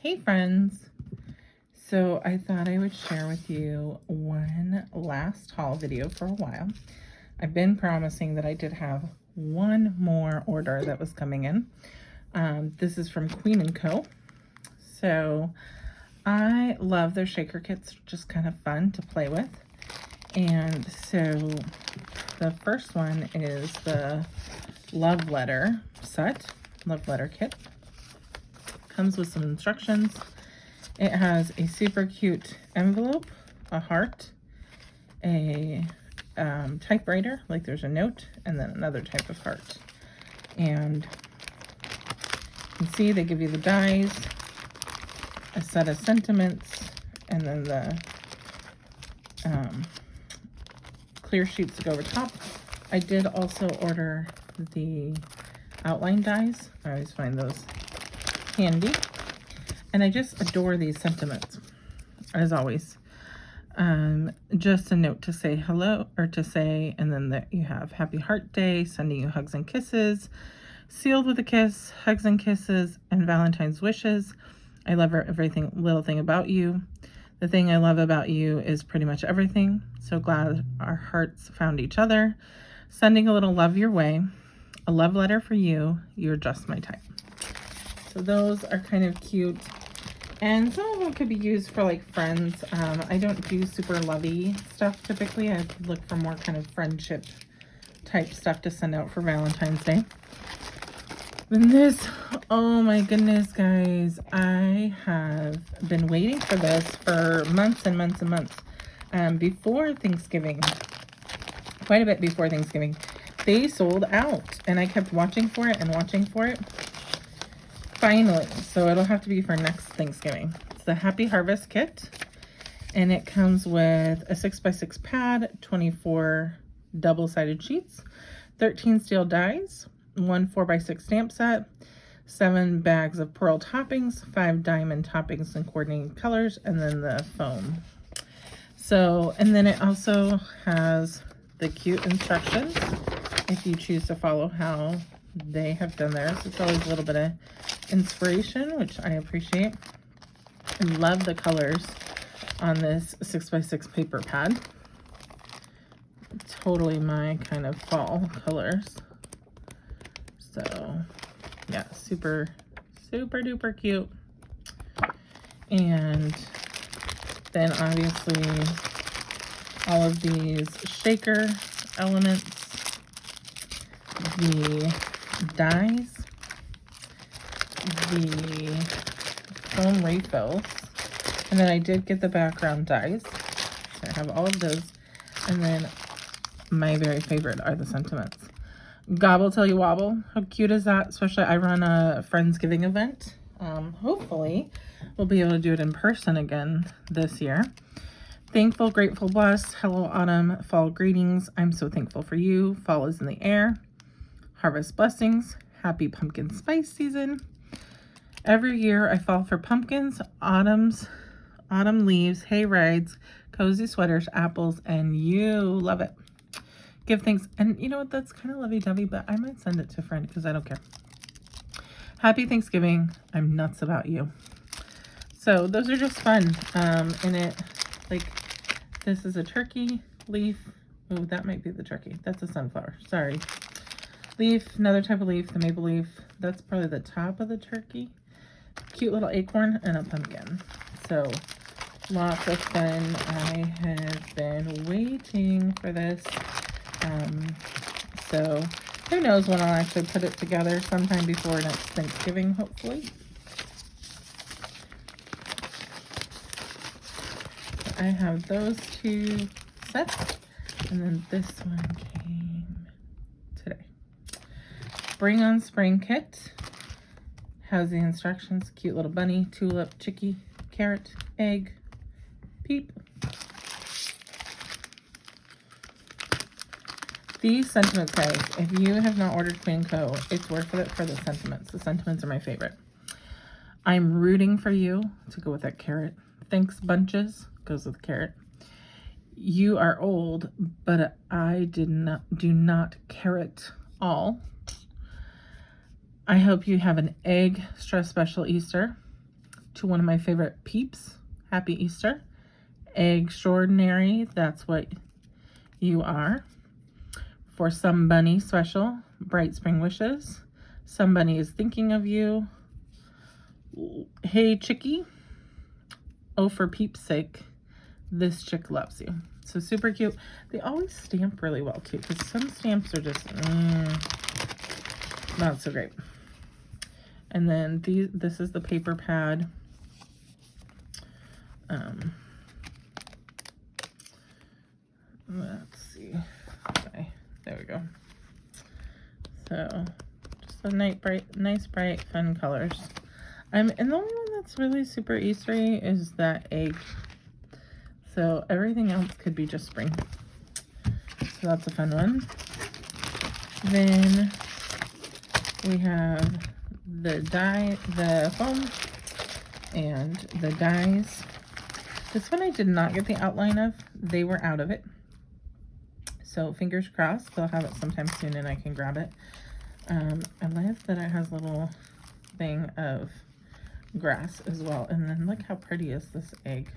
Hey friends! So I thought I would share with you one last haul video for a while. I've been promising that I did have one more order that was coming in. This is from Queen & Co. So I love their shaker kits, just kind of fun to play with. And so the first one is the love letter set, love letter kit. Comes with some instructions. It has a super cute envelope, a heart, a typewriter, like there's a note, and then another type of heart. And you can see they give you the dies, a set of sentiments, and then the clear sheets to go over top. I did also order the outline dies. I always find those handy. And I just adore these sentiments, as always. Just a note to say hello, or to say, and then that you have Happy Heart Day, sending you hugs and kisses, sealed with a kiss, hugs and kisses, and Valentine's wishes. I love everything, little thing about you. The thing I love about you is pretty much everything. So glad our hearts found each other. Sending a little love your way. A love letter for you. You're just my type. So those are kind of cute. And some of them could be used for like friends. I don't do super lovey stuff typically. I look for more kind of friendship type stuff to send out for Valentine's Day. Then this, oh my goodness, guys. I have been waiting for this for months and months and months. Before Thanksgiving, quite a bit before Thanksgiving, they sold out. And I kept watching for it and watching for it. Finally, so it'll have to be for next Thanksgiving. It's the Happy Harvest kit, and it comes with a 6x6 pad, 24 double-sided sheets, 13 steel dies, 1 4x6 stamp set, 7 bags of pearl toppings, 5 diamond toppings in coordinating colors, and then the foam. So, and then it also has the cute instructions if you choose to follow how they have done theirs. It's always a little bit of inspiration, which I appreciate. I love the colors on this 6x6 paper pad. Totally my kind of fall colors. So yeah, super duper cute. And then obviously all of these shaker elements, the dies, the foam refills, and then I did get the background dies. So I have all of those, and then my very favorite are the sentiments. Gobble till you wobble. How cute is that? Especially I run a Friendsgiving event. Hopefully we'll be able to do it in person again this year. Thankful, grateful, blessed. Hello autumn, fall greetings. I'm so thankful for you. Fall is in the air. Harvest blessings. Happy pumpkin spice season. Every year I fall for pumpkins, autumn leaves, hay rides, cozy sweaters, apples, and you love it. Give thanks. And you know what? That's kind of lovey-dovey, but I might send it to a friend because I don't care. Happy Thanksgiving. I'm nuts about you. So those are just fun. And it, like, this is a turkey leaf. Oh, that might be the turkey. That's a sunflower. Sorry. Leaf, another type of leaf, the maple leaf. That's probably the top of the turkey. Cute little acorn and a pumpkin. So lots of fun. I have been waiting for this. So who knows when I'll actually put it together, sometime before next Thanksgiving, hopefully. So I have those two sets, and then this one came today. Bring on Spring kit has the instructions. Cute little bunny, tulip, chickie, carrot, egg, peep. These sentiments, guys, if you have not ordered Queen & Co., it's worth it for the sentiments. The sentiments are my favorite. I'm rooting for you to go with that carrot. Thanks bunches goes with carrot. You are old, but I do not carrot all. I hope you have an egg stress special Easter. to one of my favorite peeps. Happy Easter. Extraordinary, that's what you are. For some bunny special, bright spring wishes. Somebody is thinking of you. Hey chickie. Oh, for peeps sake, this chick loves you. So super cute. They always stamp really well too, because some stamps are just not so great. And then this is the paper pad. Let's see. Okay, there we go. So just a nice bright fun colors. And the only one that's really super Eastery is that egg. So everything else could be just spring. So that's a fun one. Then we have the foam and the dies. This one I did not get the outline of. They were out of it. So fingers crossed, they'll have it sometime soon and I can grab it. I love that it has a little thing of grass as well. And then look how pretty is this egg.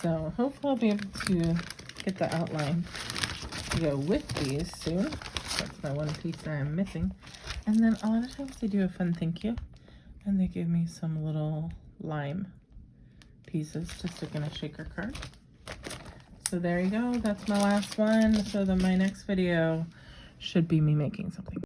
So hopefully I'll be able to get the outline to go with these soon. That's my one piece that I'm missing. And then a lot of times they do a fun thank you. And they give me some little lime pieces to stick in a shaker card. So there you go. That's my last one. So then my next video should be me making something.